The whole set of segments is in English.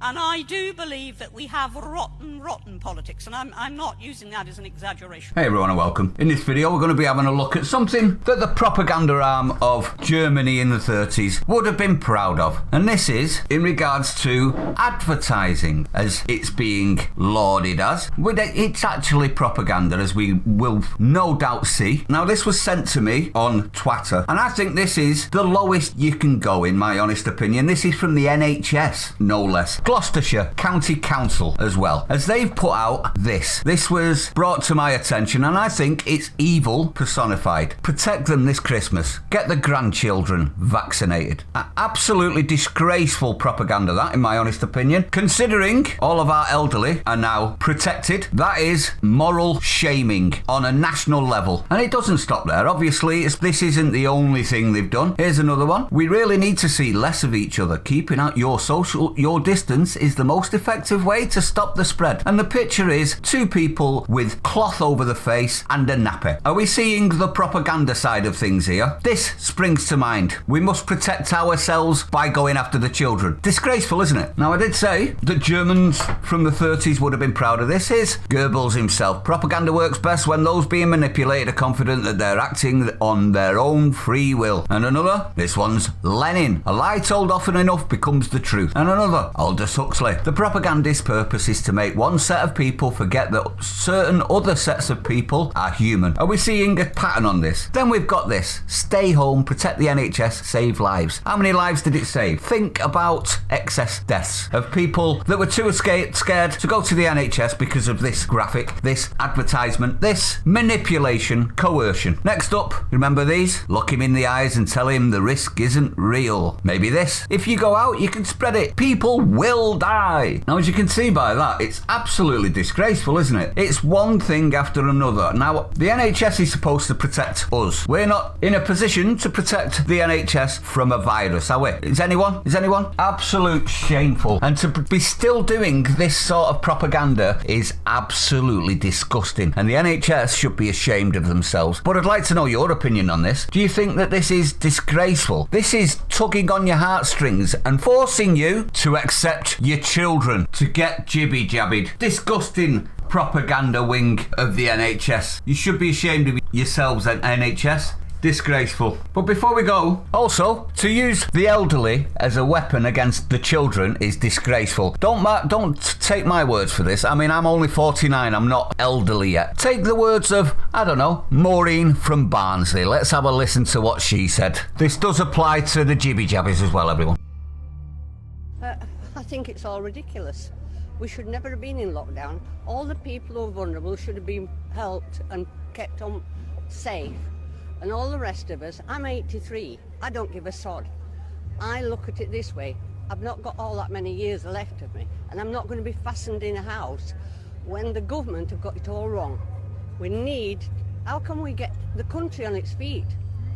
And I do believe that we have rotten politics, and I'm not using that as an exaggeration. Hey everyone and welcome. In this video we're going to be having a look at something that the propaganda arm of Germany in the 30s would have been proud of. And this is in regards to advertising, as it's being lauded as. It's actually propaganda, as we will no doubt see. Now this was sent to me on Twitter, and I think this is the lowest you can go, in my honest opinion. This is from the NHS, no less. Gloucestershire County Council as well, as they've put out this. This was brought to my attention and I think it's evil personified. Protect them this Christmas. Get the grandchildren vaccinated. Absolutely disgraceful propaganda, that, in my honest opinion. Considering all of our elderly are now protected, that is moral shaming on a national level. And it doesn't stop there. Obviously, this isn't the only thing they've done. Here's another one. We really need to see less of each other. Keeping out your distance is the most effective way to stop the spread. And the picture is two people with cloth over the face and a nappy. Are we seeing the propaganda side of things here? This springs to mind. We must protect ourselves by going after the children. Disgraceful, isn't it? Now, I did say that Germans from the 30s would have been proud of this. Here's Goebbels himself. Propaganda works best when those being manipulated are confident that they're acting on their own free will. And another, this one's Lenin. A lie told often enough becomes the truth. And another, Aldous Huxley. The propagandist's purpose is to make one set of people forget that certain other sets of people are human. Are we seeing a pattern on this? Then we've got this. Stay home, protect the NHS, save lives. How many lives did it save? Think about excess deaths of people that were too scared to go to the NHS because of this graphic, this advertisement, this manipulation, coercion. Next up, remember these? Look him in the eyes and tell him the risk isn't real. Maybe this. If you go out, you can spread it. People will die. Now, as you can see by that, it's absolutely disgraceful, isn't it? It's one thing after another. Now, the NHS is supposed to protect us. We're not in a position to protect the NHS from a virus, are we? Is anyone? Absolute shameful. And to be still doing this sort of propaganda is absolutely disgusting. And the NHS should be ashamed of themselves. But I'd like to know your opinion on this. Do you think that this is disgraceful? This is tugging on your heartstrings and forcing you to accept your children to get jibby-jabbied. Disgusting propaganda wing of the NHS. You should be ashamed of yourselves at NHS. Disgraceful. But before we go, also, to use the elderly as a weapon against the children is disgraceful. Don't take my words for this. I mean, I'm only 49. I'm not elderly yet. Take the words of, I don't know, Maureen from Barnsley. Let's have a listen to what she said. This does apply to the jibby-jabbies as well, everyone. I think it's all ridiculous. We should never have been in lockdown. All the people who are vulnerable should have been helped and kept on safe. And all the rest of us, I'm 83, I don't give a sod. I look at it this way, I've not got all that many years left of me, and I'm not going to be fastened in a house when the government have got it all wrong. How can we get the country on its feet,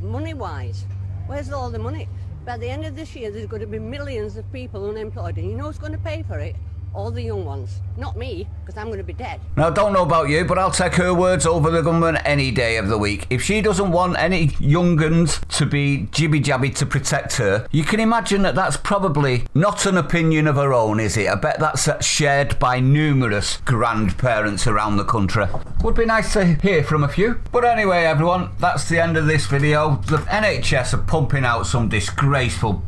money-wise? Where's all the money? By the end of this year, there's going to be millions of people unemployed, and you know who's going to pay for it? All the young ones. Not me, because I'm going to be dead. Now, I don't know about you, but I'll take her words over the government any day of the week. If she doesn't want any young uns to be jibby-jabby to protect her, you can imagine that that's probably not an opinion of her own, is it? I bet that's shared by numerous grandparents around the country. Would be nice to hear from a few. But anyway, everyone, that's the end of this video. The NHS are pumping out some disgraceful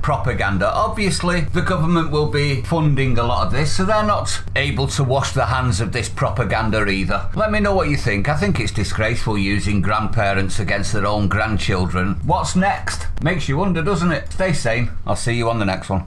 propaganda. Obviously, the government will be funding a lot of this, so they're not able to wash the hands of this propaganda either. Let me know what you think. I think it's disgraceful using grandparents against their own grandchildren. What's next? Makes you wonder, doesn't it? Stay sane. I'll see you on the next one.